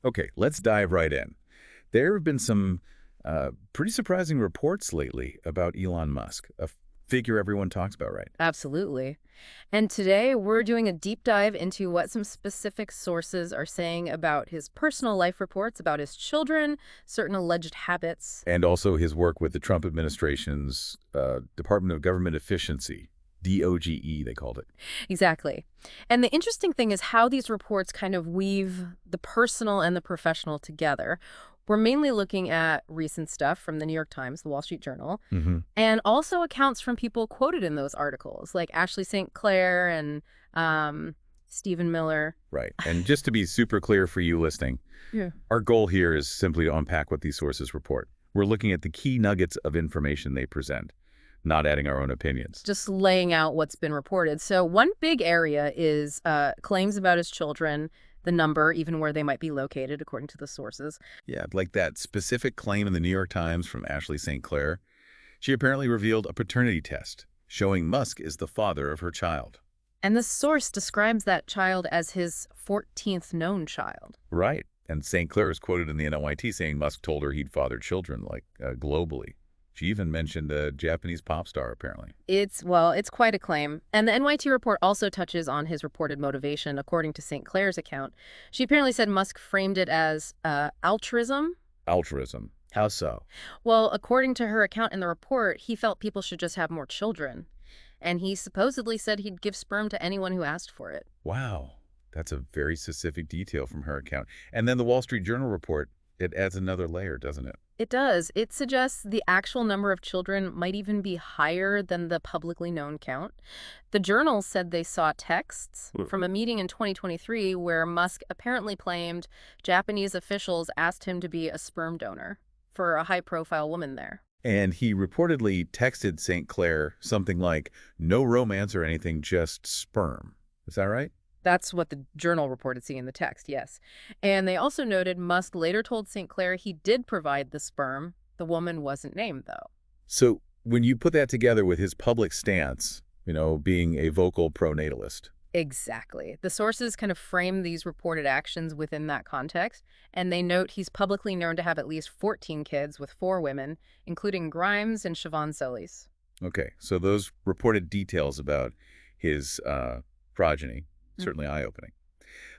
Okay, let's dive right in. There have been some pretty surprising reports lately about Elon Musk, a figure everyone talks about, right? Absolutely. And today we're doing a deep dive into what some specific sources are saying about his personal life reports, about his children, certain alleged habits. And also his work with the Trump administration's Department of Government Efficiency, DOGE, they called it. Exactly. And the interesting thing is how these reports kind of weave the personal and the professional together. We're mainly looking at recent stuff from the New York Times, the Wall Street Journal, Hmm. and also accounts from people quoted in those articles, like Ashley St. Clair and Stephen Miller. Right. And just to be super clear for you listening, Yeah. our goal here is simply to unpack what these sources report. We're looking at the key nuggets of information they present, not adding our own opinions. Just laying out what's been reported. So one big area is claims about his children, the number, even where they might be located, according to the sources. Yeah, like that specific claim in the New York Times from Ashley St. Clair. She apparently revealed a paternity test showing Musk is the father of her child. And the source describes that child as his 14th known child. Right. And St. Clair is quoted in the NYT saying Musk told her he'd fathered children, globally. She even mentioned a Japanese pop star, apparently. It's quite a claim. And the NYT report also touches on his reported motivation, according to St. Clair's account. She apparently said Musk framed it as altruism. Altruism. How so? Well, according to her account in the report, he felt people should just have more children. And he supposedly said he'd give sperm to anyone who asked for it. Wow. That's a very specific detail from her account. And then the Wall Street Journal report, it adds another layer, doesn't it? It does. It suggests the actual number of children might even be higher than the publicly known count. The journal said they saw texts from a meeting in 2023 where Musk apparently claimed Japanese officials asked him to be a sperm donor for a high-profile woman there. And he reportedly texted St. Clair something like, no romance or anything, just sperm. Is that right? That's what the journal reported seeing in the text, yes. And they also noted Musk later told St. Clair he did provide the sperm. The woman wasn't named, though. So when you put that together with his public stance, being a vocal pronatalist. Exactly. The sources kind of frame these reported actions within that context, and they note he's publicly known to have at least 14 kids with 4 women, including Grimes and Siobhan Solis. Okay, so those reported details about his progeny, certainly eye-opening.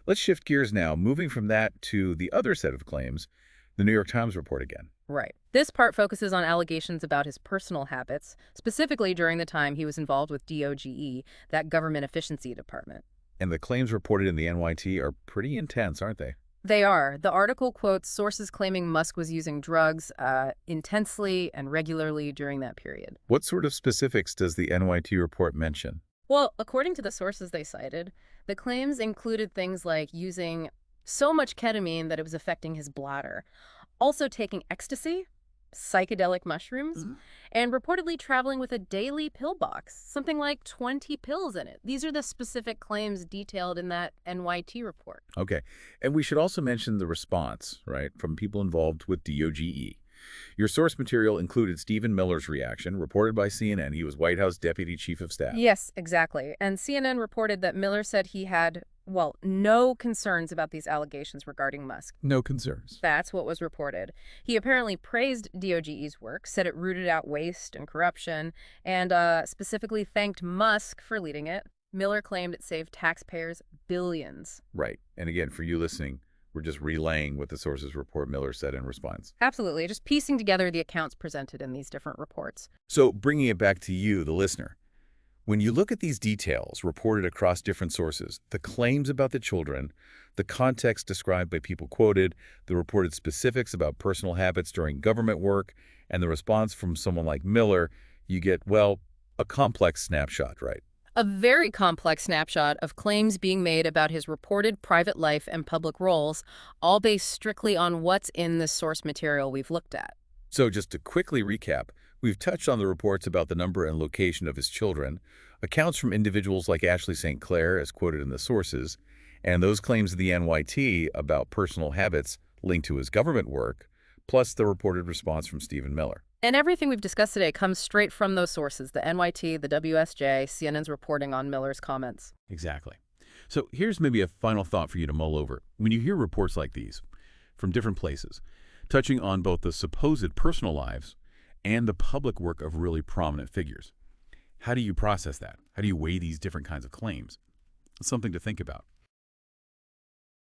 Let's shift gears now, moving from that to the other set of claims, the New York Times report again. Right. This part focuses on allegations about his personal habits, specifically during the time he was involved with DOGE, that government efficiency department. And the claims reported in the NYT are pretty intense, aren't they? They are. The article quotes sources claiming Musk was using drugs intensely and regularly during that period. What sort of specifics does the NYT report mention? Well, according to the sources they cited, the claims included things like using so much ketamine that it was affecting his bladder, also taking ecstasy, psychedelic mushrooms, and reportedly traveling with a daily pill box, something like 20 pills in it. These are the specific claims detailed in that NYT report. Okay, and we should also mention the response, right, from people involved with DOGE. Your source material included Stephen Miller's reaction, reported by CNN. He was White House Deputy Chief of Staff. Yes, exactly. And CNN reported that Miller said he had, well, no concerns about these allegations regarding Musk. No concerns. That's what was reported. He apparently praised DOGE's work, said it rooted out waste and corruption, and specifically thanked Musk for leading it. Miller claimed it saved taxpayers billions. Right. And again, for you listening, we're just relaying what the sources report Miller said in response. Absolutely. Just piecing together the accounts presented in these different reports. So bringing it back to you, the listener, when you look at these details reported across different sources, the claims about the children, the context described by people quoted, the reported specifics about personal habits during government work, and the response from someone like Miller, you get, well, a complex snapshot, right? A very complex snapshot of claims being made about his reported private life and public roles, all based strictly on what's in the source material we've looked at. So just to quickly recap, we've touched on the reports about the number and location of his children, accounts from individuals like Ashley St. Clair, as quoted in the sources, and those claims of the NYT about personal habits linked to his government work, plus the reported response from Stephen Miller. And everything we've discussed today comes straight from those sources, the NYT, the WSJ, CNN's reporting on Miller's comments. Exactly. So here's maybe a final thought for you to mull over. When you hear reports like these, from different places, touching on both the supposed personal lives and the public work of really prominent figures. How do you process that? How do you weigh these different kinds of claims? It's something to think about.